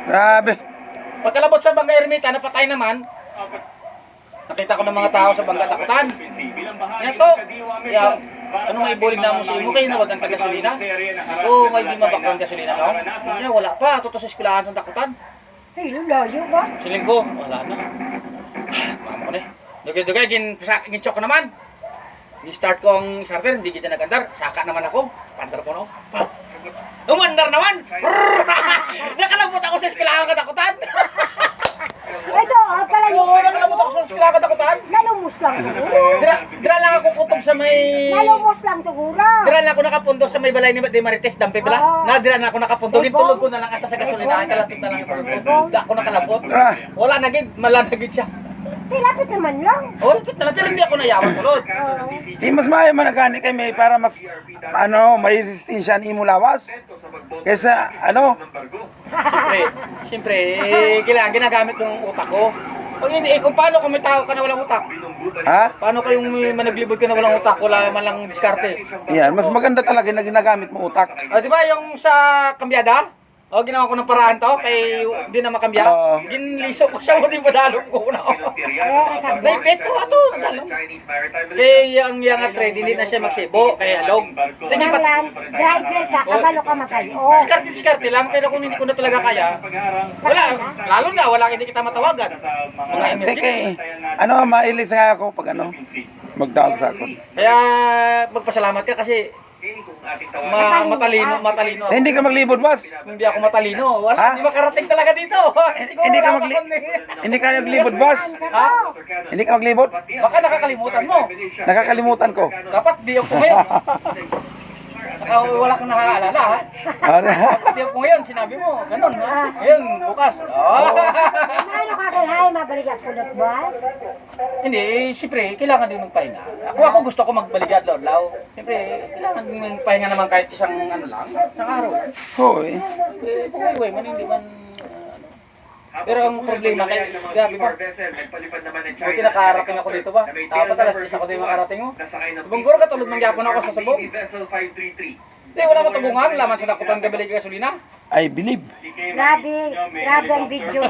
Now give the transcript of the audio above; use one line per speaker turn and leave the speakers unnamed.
Grabe.
Pagkalabot sa Bangga Ermita, napatay naman. Nakita ko ng mga tao sa Bangga Takutan. Yan ko, kaya, ano may ibulig na mo sa imo kayo na wag ang gasolina? Oo, may di mabakang gasolina ka. Hindi, wala pa. Tuto sa eskwelahan sa Takutan.
Ay, layo ba?
Siling ko, wala na. Mama ko na eh. Dugay-dugay, ginchok ko naman. Ni-start ko ang starter, hindi kita nagandar. Saka naman ako. Pandar ko na ako. Umandar naman! Nakalabot ako sa eskwelahan katakutan.
Ito, akala niyo.
Oo, nakalabot ako sa eskwelahan katakutan.
Nalumos lang siguro.
Dira lang ako kutob sa may...
Nalumos lang siguro.
Dira lang ako nakapundo sa may balay ni Marites, dampe pala. Na, dira na ako nakapundo. Gintulog ko na lang hasta sa gasolinahan. Kalapit na lang ako. Da ako nakalabot. Wala nagid, malanagid siya.
Lapit naman lang.
Oh, lapit na lang. Pero hindi ako nayawan tulod.
Di mas maayo man nagani kay may para mas may resistensya ni imo lawas. Kaysa
Siyempre, kailangan ginagamit ng utak ko. Pag hindi, kung paano kung may tao ka na walang utak?
ha?
Paano kayong may managlibot ka na walang utak? Wala naman lang diskarte.
Yan, mas maganda talaga na ginagamit mo utak.
Di ba yung sa kambyada? O, ginawa ko ng paraan to, kay hindi na makambya.
Oo.
Ginliso ko siya, hindi madalong ko na. Naipit ko, ato, madalong. Kaya ang yang trade, hindi na siya magsibo, kaya halog. Tingin pa,
Lang, driver ka, kabalo ka matayo.
diskarte lang, pero kung hindi ko na talaga kaya, wala, lalo na, wala hindi kita matawagan. Mga emergency.
Mailis nga ako pag magtawag sa ako.
Kaya magpasalamat ka kasi matalino ako.
Hindi ka maglibot, boss.
Hindi ako matalino. Wala,
Ha?
hindi makarating talaga dito. Siguro
Hindi ka
wala pa kundi.
Hindi ka maglibot, boss.
Ha?
Hindi ka maglibot.
Baka nakakalimutan mo.
Nakakalimutan ko.
Dapat di ako ngayon. Wala kang nakakaalala, ha? Dapat di ako ngayon, sinabi mo. Ganun, ha? Ngayon, bukas. Oh.
Ano ka kalhay, mabalikat ko na boss?
Hindi, siyempre, kailangan din magpahinga. Ako gusto ko magbalikat, law. Siyempre, kailangan din magpahinga naman kahit isang isang araw.
Hoy.
Buhay, man, hindi man... Pero ang problema kay gabi ba? Buti nakarating ako dito ba? Dapat alas 10 ako din makarating mo. Bunggoro ka tulad ng gyapon ako sa sabog. Hindi, wala matubungan. Laman sa Takutan Gabali gasolina.
I believe.
Grabe ang video.